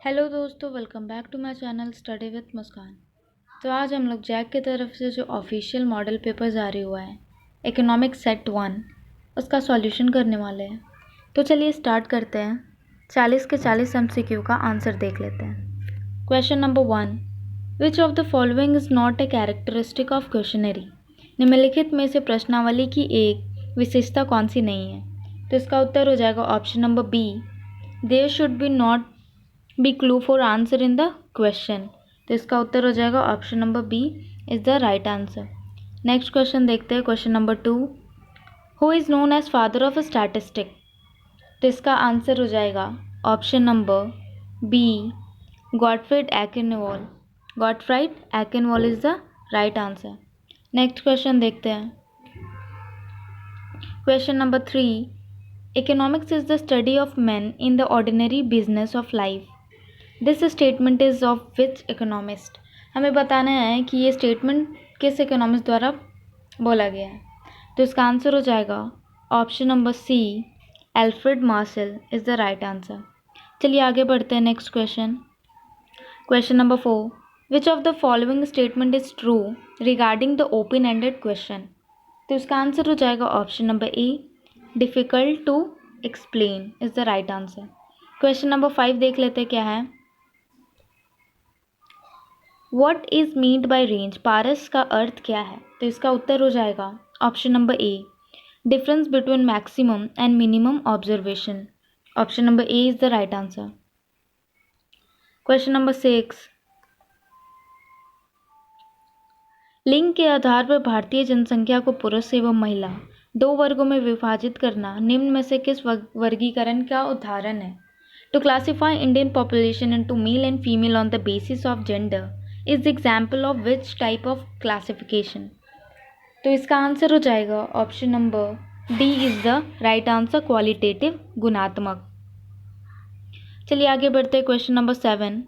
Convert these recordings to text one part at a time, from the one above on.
Hello दोस्तों, welcome back to my channel study with Muskan. तो आज हम लोग जैक की तरफ से जो ऑफिशियल मॉडल पेपर जारी हुआ है इकोनॉमिक्स सेट 1 उसका सॉल्यूशन करने वाले हैं। तो चलिए स्टार्ट करते हैं। 40 के 40 MCQ का आंसर देख लेते हैं। Question number 1, which of the following is not a characteristic of questionnaire. निम्नलिखित में से प्रश्नावली की एक विशेषता कौन सी नहीं है। तो इसका उत्तर हो जाएगा option number B, there should be not be clue for answer in the question. तो इसका उत्तर हो जाएगा option number B is the right answer. Next question देखते हैं। Question number 2, who is known as father of statistic. तो इसका answer हो जाएगा option number B, Gottfried Achenwall. Gottfried Achenwall is the right answer. Next question देखते हैं। Question number 3, economics is the study of man in the ordinary business of life. This statement is of which economist. हमें बताना है कि ये statement किस economist द्वारा बोला गया है। तो इसका आंसर हो जाएगा option number C, Alfred Marshall is the right answer. चलिए आगे बढ़ते हैं। Next question. Question number 4, which of the following statement is true regarding the open ended question. तो इसका आंसर हो जाएगा option number A, difficult to explain is the right answer. Question number 5 देख लेते हैं क्या है। What is meant by range. पारस का अर्थ क्या है। तो इसका उत्तर हो जाएगा option number A, difference between maximum and minimum observation. Option number A is the right answer. Question number 6, लिंग के आधार पर भारतीय जनसंख्या को पुरुष एवं महिला दो वर्गों में विभाजित करना निम्न में से किस वर्गीकरण का उदाहरण है। To classify Indian population into male and female on the basis of gender is example of which type of classification. तो इसका आंसर हो जाएगा option number D is the right answer, qualitative गुणात्मक। चलिए आगे बढ़ते हैं। क्वेश्चन नंबर 7,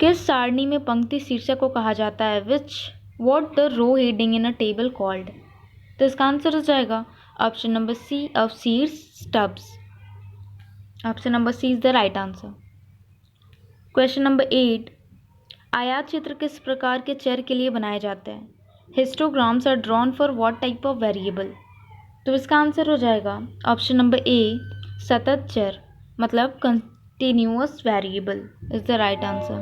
किस सारणी में पंक्ति शीर्षक को कहा जाता है। Which what the row heading in a table called. तो इसका आंसर हो जाएगा option number C, of seeds stubs. Option number C is the right answer. Question number 8, आयात चित्र किस प्रकार के चर के लिए बनाए जाते हैं। Histograms are drawn for what type of variable. तो इसका आंसर हो जाएगा ऑप्शन नंबर ए, सतत चर मतलब continuous variable is the right answer.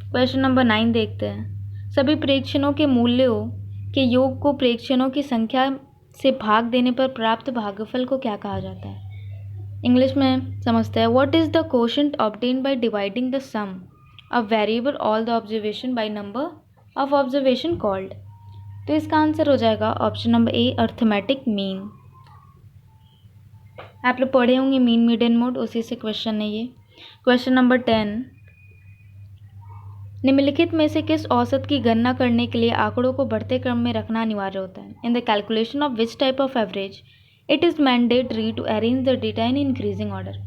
Question number 9 देखते हैं। सभी प्रेक्षणों के मूल्यों के योग को प्रेक्षणों की संख्या से भाग देने पर प्राप्त भागफल को क्या कहा जाता है। इंग्लिश में समझते हैं। What is the quotient obtained by dividing the sum of variable all the observation by number of observation called. तो इसका आंसर हो जाएगा option number A, arithmetic mean. आप लोग पढ़े होंगे मीन मीडियन मोड, उसी से क्वेश्चन है ये। क्वेश्चन नंबर 10, निम्नलिखित में से किस औसत की गणना करने के लिए आंकड़ों को बढ़ते क्रम में रखना अनिवार्य होता है। In the calculation of which type of average it is mandatory to arrange the data in increasing order.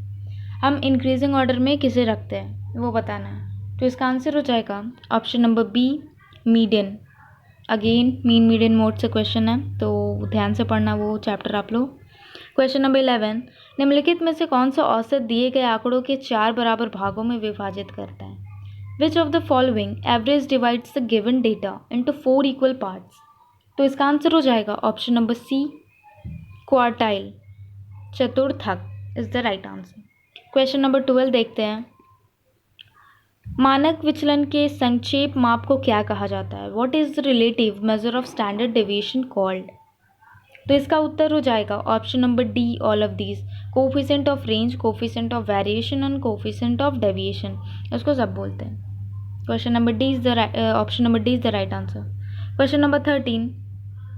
हम इंक्रीजिंग ऑर्डर में किसे रखते हैं वो बताना है। तो इसका आंसर हो जाएगा option number B, median. Again mean median mode से क्वेश्चन है, तो ध्यान से पढ़ना वो चैप्टर आप लोग। क्वेश्चन नंबर 11, निम्नलिखित में से कौन सा औसत दिए गए आंकड़ों के 4 बराबर भागों में विभाजित करता है। Which of the following average divides the given data into 4 equal parts. तो इसका आंसर हो जाएगा ऑप्शन नंबर सी, क्वार्टाइल चतुर्थक is the right answer. Question number 12 देखते हैं। मानक विचलन के संक्षेप माप को क्या कहा जाता है। What is the relative measure of standard deviation called. तो इसका उत्तर हो जाएगा option number D, all of these. Coefficient of range, coefficient of variation and coefficient of deviation, इसको सब बोलते हैं। Question number D is the option number D is the right answer. Question number 13,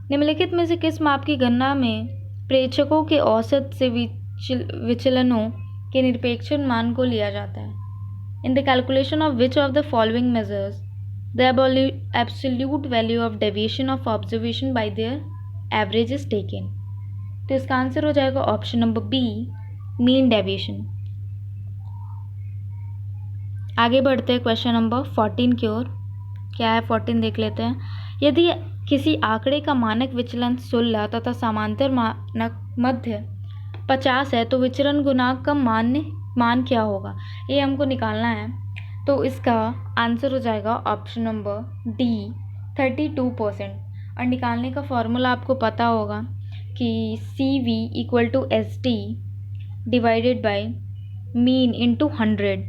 निम्नलिखित में से किस माप की गणना में प्रेक्षकों के औसत से विचलनों के निरपेक्ष मान को लिया जाता है। In the calculation of which of the following measures the absolute value of deviation of observation by their average is taken. तो इसका आंसर हो जाएगा option number B, mean deviation. आगे बढ़ते हैं क्वेश्चन नंबर 14 की ओर। क्या है 14 देख लेते हैं। यदि किसी आंकड़े का मानक विचलन 16 तथा समांतर मानक मध्य 50 है तो विचरण गुणांक का मान मान क्या होगा, ये हमको निकालना है। तो इसका आंसर हो जाएगा ऑप्शन नंबर डी 32%। और निकालने का फॉर्मूला आपको पता होगा कि CV=ST divided by mean into 100।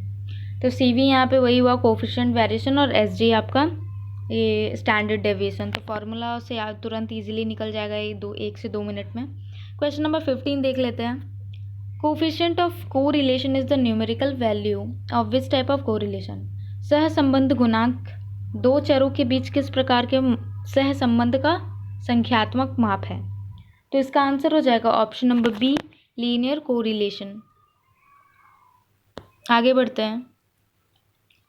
तो CV यहाँ पे वही हुआ कोफिशिएंट वेरिएशन, और SG आपका ये स्टैंडर्ड डेविएशन। तो फार्मूला से आप तुरंत इजीली निकल जाएगा ये 1 से 2 मिनट में। क्वेश्चन नंबर 15 देख लेते हैं। Coefficient of correlation is the numerical value of which type of correlation. सहसंबंध गुणांक दो चरों के बीच किस प्रकार के सहसंबंध का संख्यात्मक माप है। तो इसका आंसर हो जाएगा option number be linear correlation. आगे बढ़ते हैं।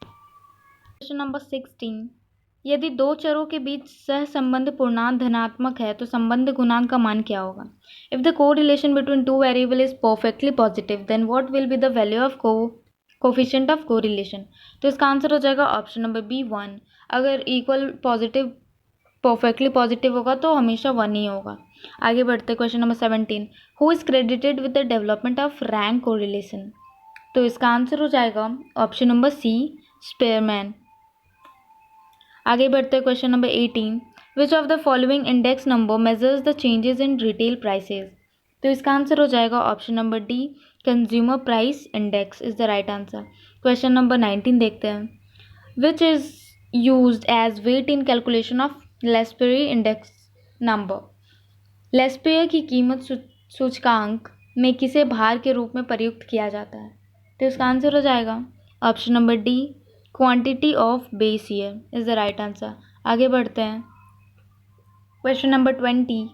क्वेश्चन नंबर 16, यदि दो चरों के बीच सहसंबंध पूर्णांक धनात्मक है तो संबंध गुणांक का मान क्या होगा। If the correlation between two variable is perfectly positive then what will be the value of coefficient of correlation. तो इसका आंसर हो जाएगा ऑप्शन नंबर बी 1। अगर इक्वल पॉजिटिव परफेक्टली पॉजिटिव होगा तो हमेशा 1 ही होगा। आगे बढ़ते question number 17, who is credited with the development of rank correlation. तो इसका आंसर हो जाएगा ऑप्शन नंबर सी स्पेयरमैन। आगे बढ़ते हैं question number 18, which of the following index number measures the changes in retail prices. तो इसका आंसर हो जाएगा option number D consumer price index is the right answer. Question number 19 देखते हैं, which is used as weight in calculation of Laspeyres index number. Laspeyres की कीमत सूचकांक में किसे भार के रूप में प्रयुक्त किया जाता है। तो इसका आंसर हो जाएगा option number D quantity of base year is the right answer. आगे बढ़ते हैं। Question number 20,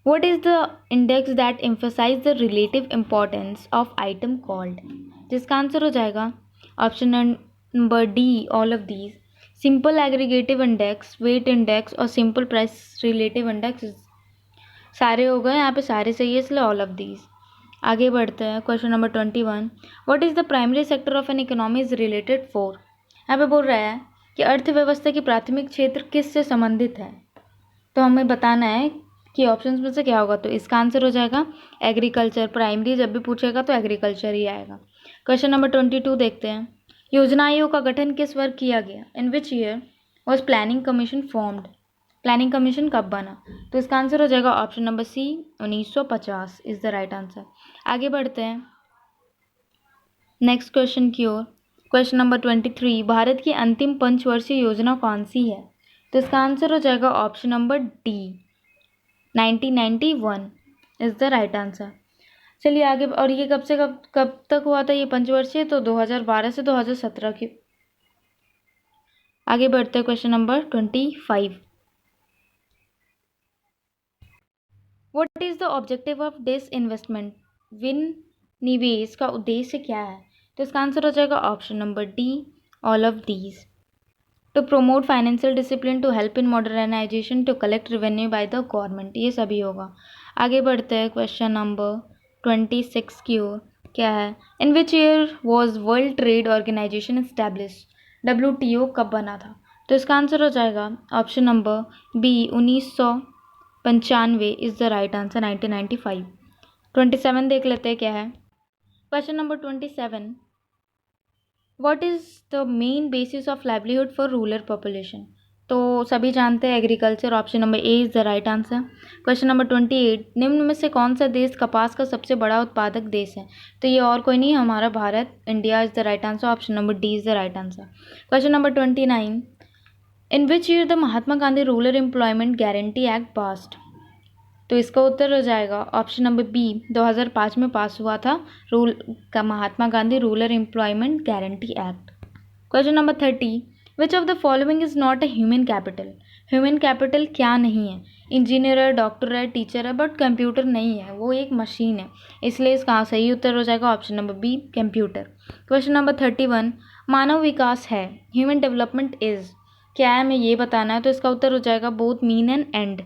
what is the index that emphasize the relative importance of item called. जिसका आंसर हो जाएगा option number D all of these. Simple aggregative index, weight index और simple price relative index सारे हो गए, यहाँ पे सारे सही है इसलिए ऑल ऑफ दीज। आगे बढ़ते हैं। Question number 21, what is the primary sector of an economy is related for. यहाँ पे बोल रहा है कि अर्थव्यवस्था की प्राथमिक क्षेत्र किससे संबंधित है। तो हमें बताना है कि ऑप्शंस में से क्या होगा। तो इसका आंसर हो जाएगा एग्रीकल्चर। प्राइमरी जब भी पूछेगा तो एग्रीकल्चर ही आएगा। क्वेश्चन नंबर 22 देखते हैं, योजना आयोग का गठन किस वर्ष किया गया। In which year was planning commission formed. Planning commission कब बना। तो इसका आंसर हो जाएगा option number C 1950 is the right answer. आगे बढ़ते हैं नेक्स्ट क्वेश्चन की ओर। क्वेश्चन नंबर 23, भारत की अंतिम पंचवर्षीय योजना कौन सी है। तो इसका आंसर हो जाएगा option number D 1991 is the right answer. चलिए आगे। और ये कब से कब तक हुआ था ये पंचवर्षीय। तो 2012 से 2017 की। आगे बढ़ते हैं question number 25, what is the objective of disinvestment. विनिवेश का उद्देश्य क्या है। तो इसका आंसर हो जाएगा option number D all of these. To promote financial discipline, to help in modernization, to collect revenue by the government, ये सभी होगा। आगे बढ़ते हैं क्वेश्चन नंबर 26 की ओर। क्या है, in which year was world trade organisation establish. WTO कब बना था। तो इसका आंसर हो जाएगा option number B 1995 is the right answer 1995। 27 देख लेते हैं क्या है। Question number 27, what is the main basis of livelihood for rural population. तो सभी जानते हैं agriculture. Option number A is the right answer. Question number 28, निम्न में से कौन सा देश कपास का सबसे बड़ा उत्पादक देश है। तो ये और कोई नहीं, हमारा Bharat, India is the right answer. Option number D is the right answer. Question number 29, in which year the Mahatma Gandhi rural employment guarantee act passed. तो इसका उत्तर हो जाएगा ऑप्शन नंबर बी 2005 में पास हुआ था Mahatma Gandhi rural employment guarantee act. Question number 30, which of the following is not a human capital. Human capital क्या नहीं है। इंजीनियर है, डॉक्टर है, टीचर है, बट कंप्यूटर नहीं है, वो एक मशीन है, इसलिए इसका सही उत्तर हो जाएगा option number B computer. Question number 31, मानव विकास है, ह्यूमन डेवलपमेंट इज, क्या है हमें ये बताना है। तो इसका उत्तर हो जाएगा बोथ मीन एंड एंड।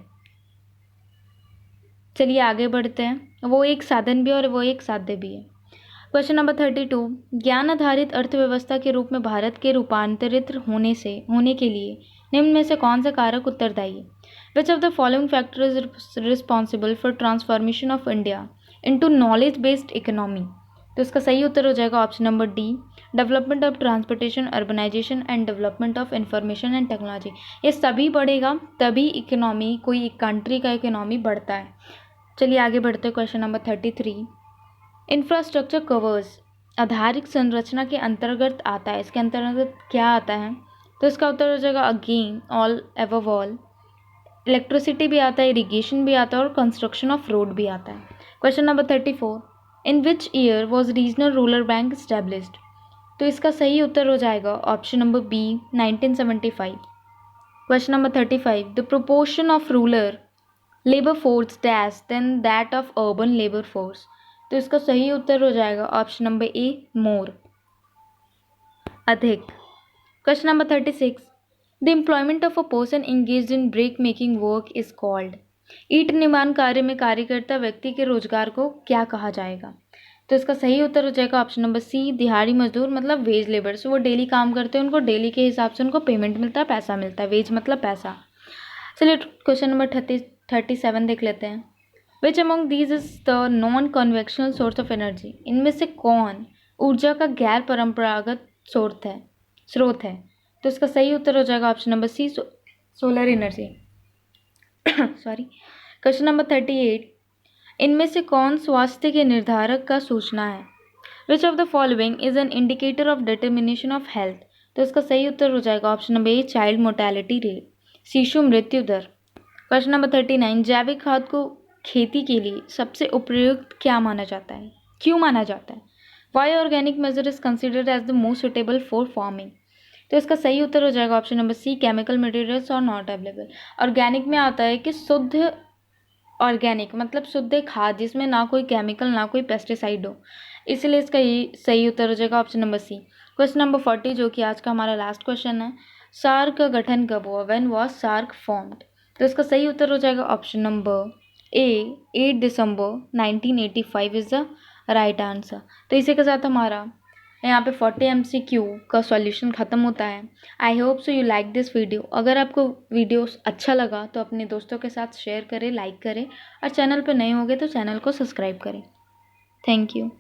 चलिए आगे बढ़ते हैं। वो एक साधन भी और वो एक साध्य भी है। क्वेश्चन नंबर 32, ज्ञान आधारित अर्थव्यवस्था के रूप में भारत के रूपांतरित होने के लिए निम्न में से कौन सा कारक उत्तरदायी है। Which of the following factor is responsible for transformation of India into knowledge based economy. तो इसका सही उत्तर हो जाएगा option number D, development of transportation, urbanization and development of information and technology. ये सभी बढ़ेगा तभी इकोनॉमी, कोई एक कंट्री का इकोनॉमी बढ़ता है। चलिए आगे बढ़ते हैं। क्वेश्चन नंबर 33, इंफ्रास्ट्रक्चर कवर्स आधारिक संरचना के अंतर्गत आता है। इसके अंतर्गत क्या आता है? तो इसका उत्तर हो जाएगा again all above all. Electricity भी आता है, इरिगेशन भी आता है और कंस्ट्रक्शन ऑफ रोड भी आता है। Question number 34, in which year was regional rural bank established? तो इसका सही उत्तर हो जाएगा option number B, 1975। Question number 35, the proportion of rural labour force dash than that of urban labour force? तो इसका सही उत्तर हो जाएगा ऑप्शन नंबर ए, मोर, अधिक। Question number 36, the employment of a person engaged in brick making work is called? ईंट निर्माण कार्य में कार्य करता व्यक्ति के रोजगार को क्या कहा जाएगा? तो इसका सही उत्तर हो जाएगा ऑप्शन नंबर सी, दिहाड़ी मजदूर, मतलब वेज लेबर। सो वो डेली काम करते हैं, उनको डेली के हिसाब से उनको पेमेंट मिलता है, पैसा मिलता है। वेज मतलब पैसा। चलिए क्वेश्चन नंबर 37 देख लेते हैं। Which among these is the non convectional source of energy? इनमें से कौन ऊर्जा का गैर परंपरागत स्रोत है? तो इसका सही उत्तर हो जाएगा option number C, solar energy. Sorry. Question number 38, इनमें से कौन स्वास्थ्य के निर्धारक का सूचना है? Which of the following is an indicator of determination of health? तो इसका सही उत्तर हो जाएगा ऑप्शन नंबर ए, चाइल्ड मोर्टेलिटी रेट, शिशु मृत्यु दर। क्वेश्चन नंबर 39, जैविक खाद को खेती के लिए सबसे उपयुक्त क्या माना जाता है, क्यों माना जाता है? Why organic manure is considered as the most suitable for farming? तो इसका सही उत्तर हो जाएगा option number C, chemical materials are not available. Organic में आता है कि शुद्ध, ऑर्गेनिक मतलब शुद्ध खाद जिसमें ना कोई केमिकल ना कोई पेस्टिसाइड हो, इसलिए इसका ये सही उत्तर हो जाएगा option number C. Question number 40 जो कि आज का हमारा लास्ट क्वेश्चन है, सार्क का गठन कब हुआ? When was SAARC formed? तो इसका सही उत्तर हो जाएगा option number A, 8 December 1985 is the right answer. तो इसी के साथ हमारा यहाँ पे 40 MCQ का सॉल्यूशन ख़त्म होता है। I hope so you like this video. अगर आपको वीडियो अच्छा लगा तो अपने दोस्तों के साथ शेयर करें, लाइक करें और चैनल पर नए होंगे तो चैनल को सब्सक्राइब करें। Thank you.